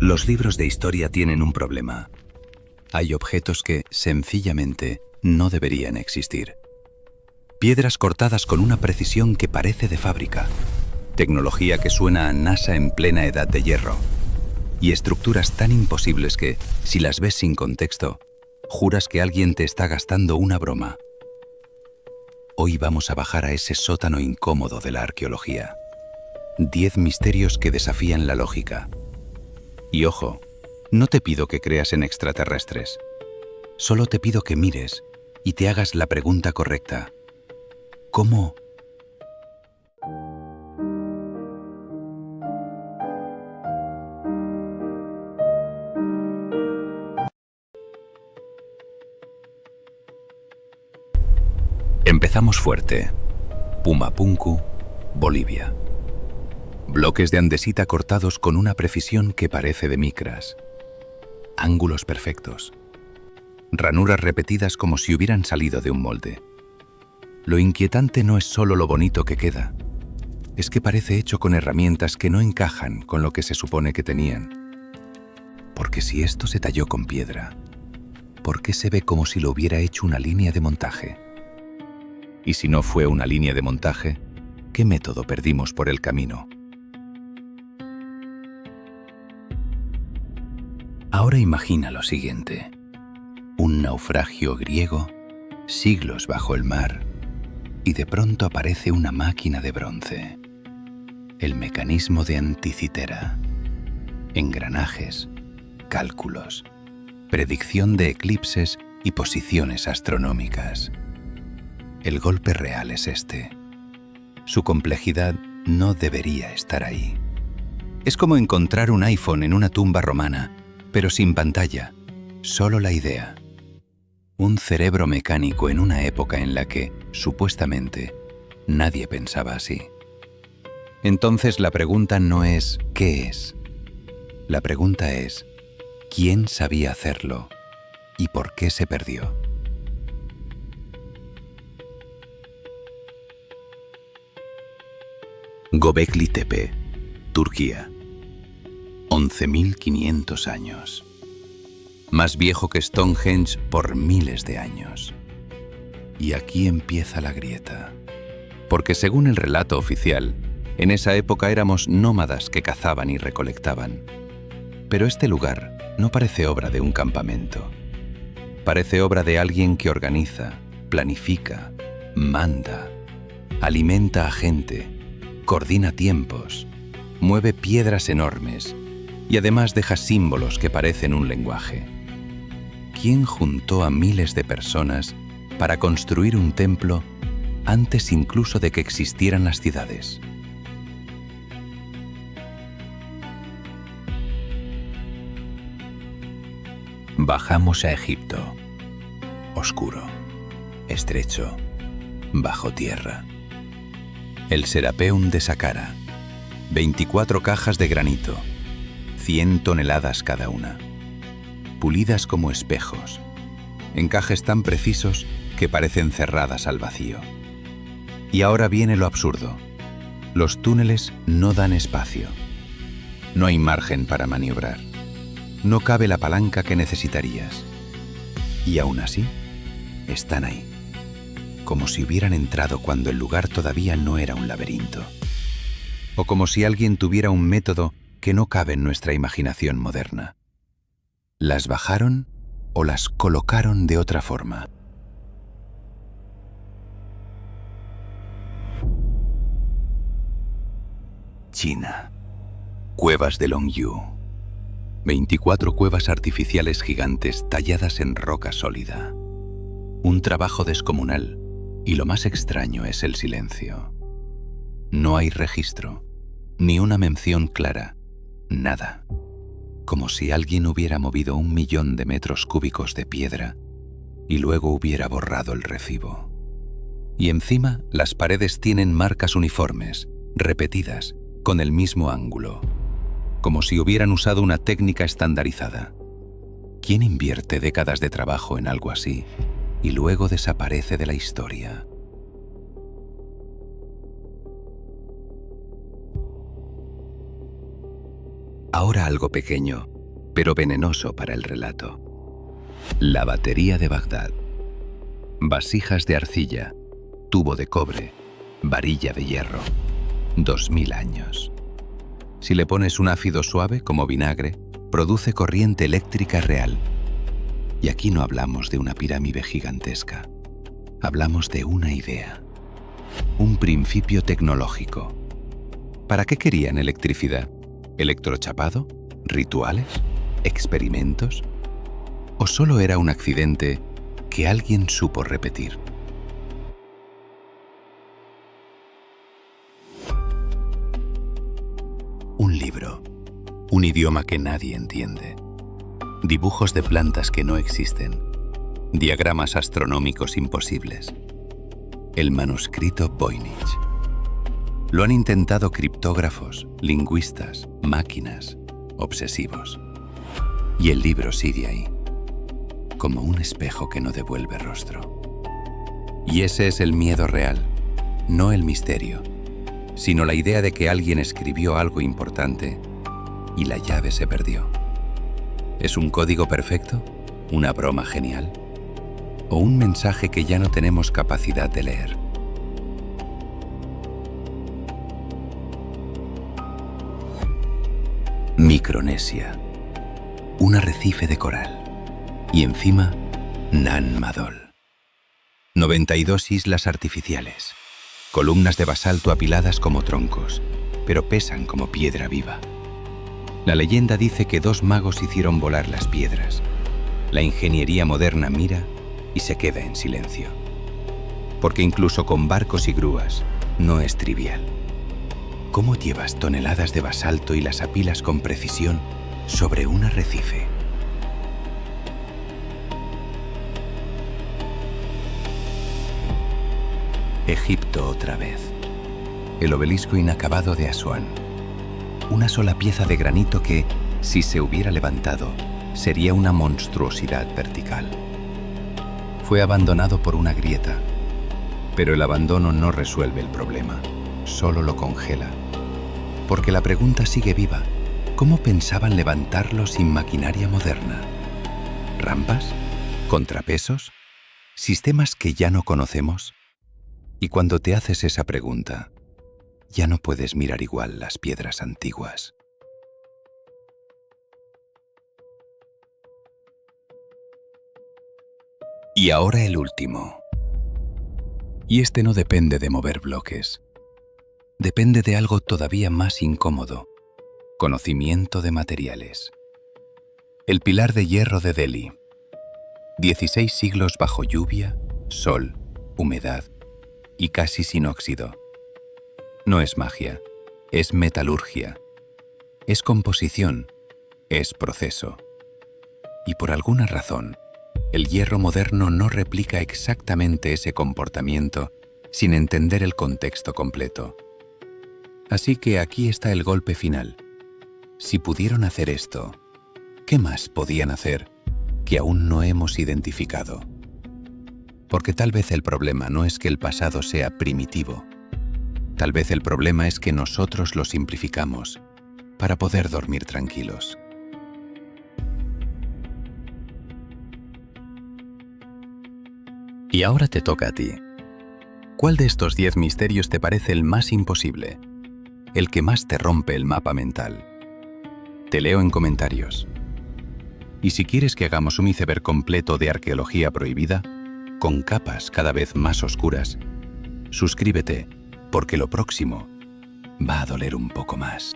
Los libros de historia tienen un problema. Hay objetos que, sencillamente, no deberían existir. Piedras cortadas con una precisión que parece de fábrica. Tecnología que suena a NASA en plena edad de hierro. Y estructuras tan imposibles que, si las ves sin contexto, juras que alguien te está gastando una broma. Hoy vamos a bajar a ese sótano incómodo de la arqueología. 10 misterios que desafían la lógica. Y ojo, no te pido que creas en extraterrestres. Solo te pido que mires y te hagas la pregunta correcta. ¿Cómo? Empezamos fuerte. Pumapunku, Bolivia. Bloques de andesita cortados con una precisión que parece de micras. Ángulos perfectos. Ranuras repetidas como si hubieran salido de un molde. Lo inquietante no es solo lo bonito que queda. Es que parece hecho con herramientas que no encajan con lo que se supone que tenían. Porque si esto se talló con piedra, ¿por qué se ve como si lo hubiera hecho una línea de montaje? Y si no fue una línea de montaje, ¿qué método perdimos por el camino? Ahora imagina lo siguiente. Un naufragio griego, siglos bajo el mar, y de pronto aparece una máquina de bronce. El mecanismo de Anticitera. Engranajes, cálculos, predicción de eclipses y posiciones astronómicas. El golpe real es este. Su complejidad no debería estar ahí. Es como encontrar un iPhone en una tumba romana, pero sin pantalla, solo la idea. Un cerebro mecánico en una época en la que, supuestamente, nadie pensaba así. Entonces la pregunta no es ¿qué es? La pregunta es ¿quién sabía hacerlo y por qué se perdió? Göbekli Tepe, Turquía. 11.500 años. Más viejo que Stonehenge por miles de años. Y aquí empieza la grieta. Porque según el relato oficial, en esa época éramos nómadas que cazaban y recolectaban. Pero este lugar no parece obra de un campamento. Parece obra de alguien que organiza, planifica, manda, alimenta a gente, coordina tiempos, mueve piedras enormes y además deja símbolos que parecen un lenguaje. ¿Quién juntó a miles de personas para construir un templo antes incluso de que existieran las ciudades? Bajamos a Egipto. Oscuro, estrecho, bajo tierra. El Serapeum de Saqqara. 24 cajas de granito, 100 toneladas cada una. Pulidas como espejos, encajes tan precisos que parecen cerradas al vacío. Y ahora viene lo absurdo. Los túneles no dan espacio. No hay margen para maniobrar. No cabe la palanca que necesitarías. Y aún así, están ahí. Como si hubieran entrado cuando el lugar todavía no era un laberinto. O como si alguien tuviera un método que no cabe en nuestra imaginación moderna. ¿Las bajaron o las colocaron de otra forma? China. Cuevas de Longyu. 24 cuevas artificiales gigantes talladas en roca sólida. Un trabajo descomunal. Y lo más extraño es el silencio. No hay registro, ni una mención clara, nada. Como si alguien hubiera movido 1 millón de metros cúbicos de piedra y luego hubiera borrado el recibo. Y encima, las paredes tienen marcas uniformes, repetidas, con el mismo ángulo. Como si hubieran usado una técnica estandarizada. ¿Quién invierte décadas de trabajo en algo así y luego desaparece de la historia? Ahora algo pequeño, pero venenoso para el relato. La batería de Bagdad. Vasijas de arcilla, tubo de cobre, varilla de hierro. 2000 años. Si le pones un ácido suave como vinagre, produce corriente eléctrica real. Y aquí no hablamos de una pirámide gigantesca. Hablamos de una idea. Un principio tecnológico. ¿Para qué querían electricidad? ¿Electrochapado? ¿Rituales? ¿Experimentos? ¿O solo era un accidente que alguien supo repetir? Un libro, un idioma que nadie entiende, dibujos de plantas que no existen, diagramas astronómicos imposibles. El manuscrito Voynich. Lo han intentado criptógrafos, lingüistas, máquinas, obsesivos. Y el libro sigue ahí, como un espejo que no devuelve rostro. Y ese es el miedo real, no el misterio, sino la idea de que alguien escribió algo importante y la llave se perdió. ¿Es un código perfecto? ¿Una broma genial? ¿O un mensaje que ya no tenemos capacidad de leer? Micronesia. Un arrecife de coral. Y encima, Nan Madol. 92 islas artificiales. Columnas de basalto apiladas como troncos, pero pesan como piedra viva. La leyenda dice que 2 magos hicieron volar las piedras. La ingeniería moderna mira y se queda en silencio. Porque incluso con barcos y grúas, no es trivial. ¿Cómo llevas toneladas de basalto y las apilas con precisión sobre un arrecife? Egipto otra vez. El obelisco inacabado de Asuán. Una sola pieza de granito que, si se hubiera levantado, sería una monstruosidad vertical. Fue abandonado por una grieta, pero el abandono no resuelve el problema, solo lo congela. Porque la pregunta sigue viva. ¿Cómo pensaban levantarlo sin maquinaria moderna? ¿Rampas? ¿Contrapesos? ¿Sistemas que ya no conocemos? Y cuando te haces esa pregunta, ya no puedes mirar igual las piedras antiguas. Y ahora el último. Y este no depende de mover bloques. Depende de algo todavía más incómodo: conocimiento de materiales. El pilar de hierro de Delhi. 16 siglos bajo lluvia, sol, humedad y casi sin óxido. No es magia, es metalurgia, es composición, es proceso. Y por alguna razón, el hierro moderno no replica exactamente ese comportamiento sin entender el contexto completo. Así que aquí está el golpe final. Si pudieron hacer esto, ¿qué más podían hacer que aún no hemos identificado? Porque tal vez el problema no es que el pasado sea primitivo. Tal vez el problema es que nosotros lo simplificamos para poder dormir tranquilos. Y ahora te toca a ti. ¿Cuál de estos 10 misterios te parece el más imposible? El que más te rompe el mapa mental. Te leo en comentarios. Y si quieres que hagamos un iceberg completo de arqueología prohibida, con capas cada vez más oscuras, suscríbete, porque lo próximo va a doler un poco más.